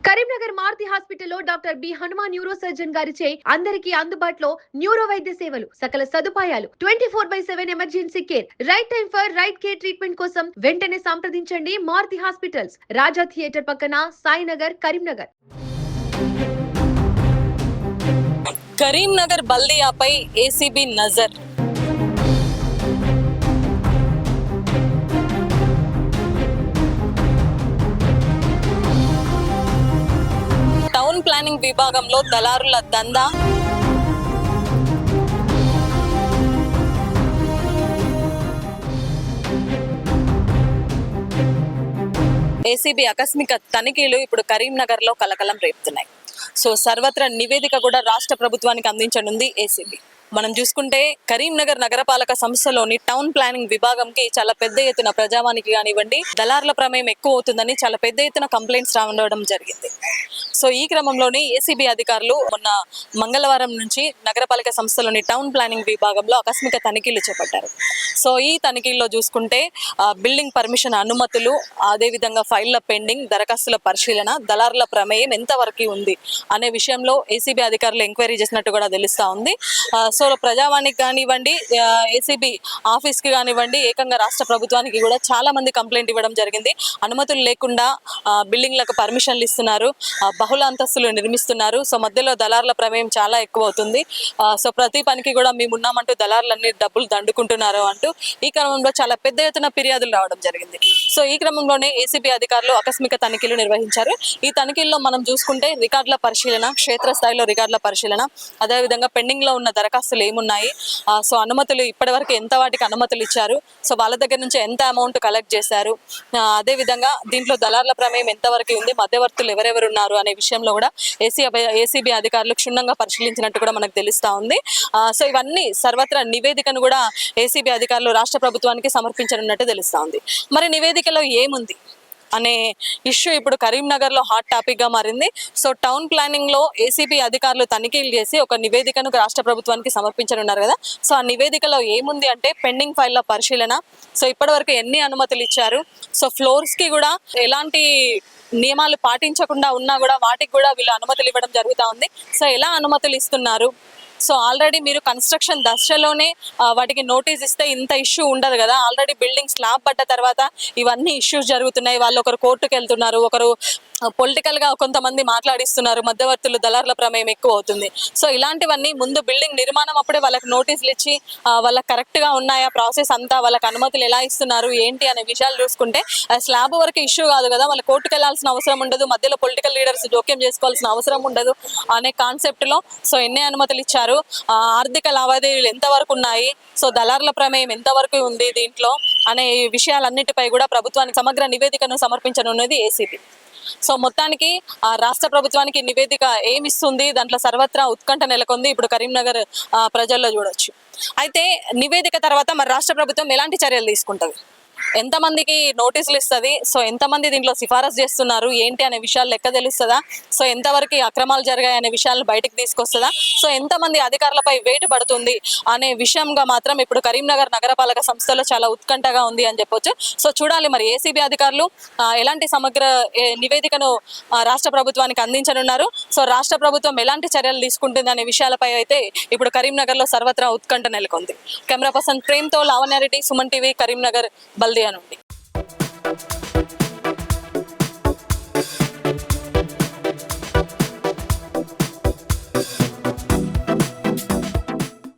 కరీంనగర్ మారుతి హాస్పిటల్లో doctor B Hanuman neuro surgeon గారిచే అందరికీ అందుబాటులో న్యూరో వైద్య సేవలు, సకల సదుపాయాలు, 24/7 emergency care, right time for right care treatment కోసం వెంటనే సంప్రదించండి మారుతి హాస్పిటల్స్, రాజా థియేటర్ పక్కన, సాయినగర్, కరీంనగర్. కరీంనగర్ బల్దియాపై ఏసీబీ నజర్. టౌన్ ప్లానింగ్ విభాగంలో దళారుల దందా. ఏసీబీ ఆకస్మిక తనిఖీలు ఇప్పుడు కరీంనగర్ లో కలకలం రేపుతున్నాయి. సో సర్వత్రా నివేదిక కూడా రాష్ట్ర ప్రభుత్వానికి అందించనుంది ఏసీబీ. మనం చూసుకుంటే కరీంనగర్ నగరపాలక సంస్థలోని టౌన్ ప్లానింగ్ విభాగంకి చాలా పెద్ద ఎత్తున ప్రజావానికి కానివ్వండి, దళారుల ప్రమేయం ఎక్కువ అవుతుందని చాలా పెద్ద ఎత్తున కంప్లైంట్స్ రావడం జరిగింది. సో ఈ క్రమంలోనే ఏసీబీ అధికారులు మొన్న మంగళవారం నుంచి నగరపాలక సంస్థలోని టౌన్ ప్లానింగ్ విభాగంలో ఆకస్మిక తనిఖీలు చేపట్టారు. సో ఈ తనిఖీల్లో చూసుకుంటే బిల్డింగ్ పర్మిషన్ అనుమతులు, అదేవిధంగా ఫైళ్ల పెండింగ్, దరఖాస్తుల పరిశీలన, దళారుల ప్రమేయం ఎంతవరకు ఉంది అనే విషయంలో ఏసీబీ అధికారులు ఎంక్వైరీ చేసినట్టు కూడా తెలుస్తా ఉంది. సో ప్రజావానికి కానివ్వండి, ఏసీబీ ఆఫీస్కి కానివ్వండి, ఏకంగా రాష్ట్ర ప్రభుత్వానికి కూడా చాలా మంది కంప్లైంట్ ఇవ్వడం జరిగింది. అనుమతులు లేకుండా బిల్డింగ్లకు పర్మిషన్లు ఇస్తున్నారు, బహుళ అంతస్తులు నిర్మిస్తున్నారు. సో మధ్యలో దళారుల ప్రమేయం చాలా ఎక్కువ అవుతుంది. సో ప్రతి పనికి కూడా మేము ఉన్నామంటూ దళారులన్నీ డబ్బులు దండుకుంటున్నారు అంటూ ఈ క్రమంలో చాలా పెద్ద ఎత్తున ఫిర్యాదులు రావడం జరిగింది. సో ఈ క్రమంలోనే ఏసీబీ అధికారులు ఆకస్మిక తనిఖీలు నిర్వహించారు. ఈ తనిఖీల్లో మనం చూసుకుంటే రికార్డుల పరిశీలన, క్షేత్రస్థాయిలో రికార్డుల పరిశీలన, అదేవిధంగా పెండింగ్ లో ఉన్న దరఖాస్తులు ఏమున్నాయి, సో అనుమతులు ఇప్పటి వరకు ఎంత వాటికి అనుమతులు ఇచ్చారు, సో వాళ్ళ దగ్గర నుంచి ఎంత అమౌంట్ కలెక్ట్ చేశారు, అదేవిధంగా దీంట్లో దళారుల ప్రమేయం ఎంతవరకు ఉంది, మధ్యవర్తులు ఎవరెవరు ఉన్నారు అనే విషయంలో కూడా ఏసీబీ అధికారులు క్షుణ్ణంగా పరిశీలించినట్టు కూడా మనకు తెలుస్తా ఉంది. సో ఇవన్నీ సర్వత్రా నివేదికను కూడా ఏసీబీ అధికారులు రాష్ట్ర ప్రభుత్వానికి సమర్పించనున్నట్టు తెలుస్తా ఉంది. మరి నివేదికలో ఏముంది అనే ఇష్యూ ఇప్పుడు కరీంనగర్ లో హాట్ టాపిక్ గా మారింది. సో టౌన్ ప్లానింగ్ లో ఏసీబీ అధికారులు తనిఖీలు చేసి ఒక నివేదికను రాష్ట్ర ప్రభుత్వానికి సమర్పించనున్నారు కదా. సో ఆ నివేదికలో ఏముంది అంటే పెండింగ్ ఫైళ్ల పరిశీలన, సో ఇప్పటివరకు ఎన్ని అనుమతులు ఇచ్చారు, సో ఫ్లోర్స్ కి కూడా ఎలాంటి నియమాలు పాటించకుండా ఉన్నా కూడా వాటికి కూడా వీళ్ళు అనుమతులు ఇవ్వడం జరుగుతూ ఉంది. సో ఎలా అనుమతులు ఇస్తున్నారు, సో ఆల్రెడీ మీరు కన్స్ట్రక్షన్ దశలోనే వాటికి నోటీస్ ఇస్తే ఇంత ఇష్యూ ఉండదు కదా. ఆల్రెడీ బిల్డింగ్ స్లాబ్ పడ్డ తర్వాత ఇవన్నీ ఇష్యూస్ జరుగుతున్నాయి. వాళ్ళు ఒకరు కోర్టుకు వెళ్తున్నారు, ఒకరు పొలిటికల్ గా కొంతమంది మాట్లాడిస్తున్నారు, మధ్యవర్తులు దళారుల ప్రమేయం ఎక్కువ అవుతుంది. సో ఇలాంటివన్నీ ముందు బిల్డింగ్ నిర్మాణం అప్పుడే వాళ్ళకి నోటీసులు ఇచ్చి వాళ్ళకి కరెక్ట్ గా ఉన్నాయా ప్రాసెస్ అంతా, వాళ్ళకి అనుమతులు ఎలా ఇస్తున్నారు ఏంటి అనే విషయాలు చూసుకుంటే స్లాబ్ వరకు ఇష్యూ కాదు కదా, వాళ్ళ కోర్టుకు వెళ్లాల్సిన అవసరం ఉండదు, మధ్యలో పొలిటికల్ లీడర్స్ జోక్యం చేసుకోవాల్సిన అవసరం ఉండదు అనే కాన్సెప్ట్ లో సో ఎన్ని అనుమతులు ఇచ్చారు, ఆర్థిక లావాదేవీలు ఎంతవరకు ఉన్నాయి, సో దళారుల ప్రమేయం ఎంతవరకు ఉంది దీంట్లో అనే విషయాలన్నిటిపై కూడా ప్రభుత్వానికి సమగ్ర నివేదికను సమర్పించనున్నది ఏసీబీ. సో మొత్తానికి రాష్ట్ర ప్రభుత్వానికి నివేదిక ఏమిస్తుంది, దాంట్లో సర్వత్రా ఉత్కంఠ నెలకొంది ఇప్పుడు కరీంనగర్ ప్రజల్లో చూడొచ్చు. అయితే నివేదిక తర్వాత మరి రాష్ట్ర ప్రభుత్వం ఎలాంటి చర్యలు తీసుకుంటుంది, ఎంతమందికి నోటీసులు ఇస్తుంది, సో ఎంతమంది దీంట్లో సిఫారసు చేస్తున్నారు ఏంటి అనే విషయాలు లెక్క తెలుస్తుందా, సో ఎంతవరకు అక్రమాలు జరిగాయి అనే విషయాలను బయటకు తీసుకొస్తుందా, సో ఎంతమంది అధికారులపై వేటు పడుతుంది అనే విషయంగా మాత్రం ఇప్పుడు కరీంనగర్ నగరపాలక సంస్థలో చాలా ఉత్కంఠగా ఉంది అని చెప్పొచ్చు. సో చూడాలి మరి ఏసీబీ అధికారులు ఎలాంటి సమగ్ర నివేదికను రాష్ట్ర ప్రభుత్వానికి అందించనున్నారు, సో రాష్ట్ర ప్రభుత్వం ఎలాంటి చర్యలు తీసుకుంటుంది అనే విషయాలపై అయితే ఇప్పుడు కరీంనగర్ లో సర్వత్రా ఉత్కంఠ నెలకొంది. కెమెరా పర్సన్ ప్రేమ్తో లావణ్యారెడ్డి, సుమన్ టీవీ, కరీంనగర్ బల్దియా నుండి.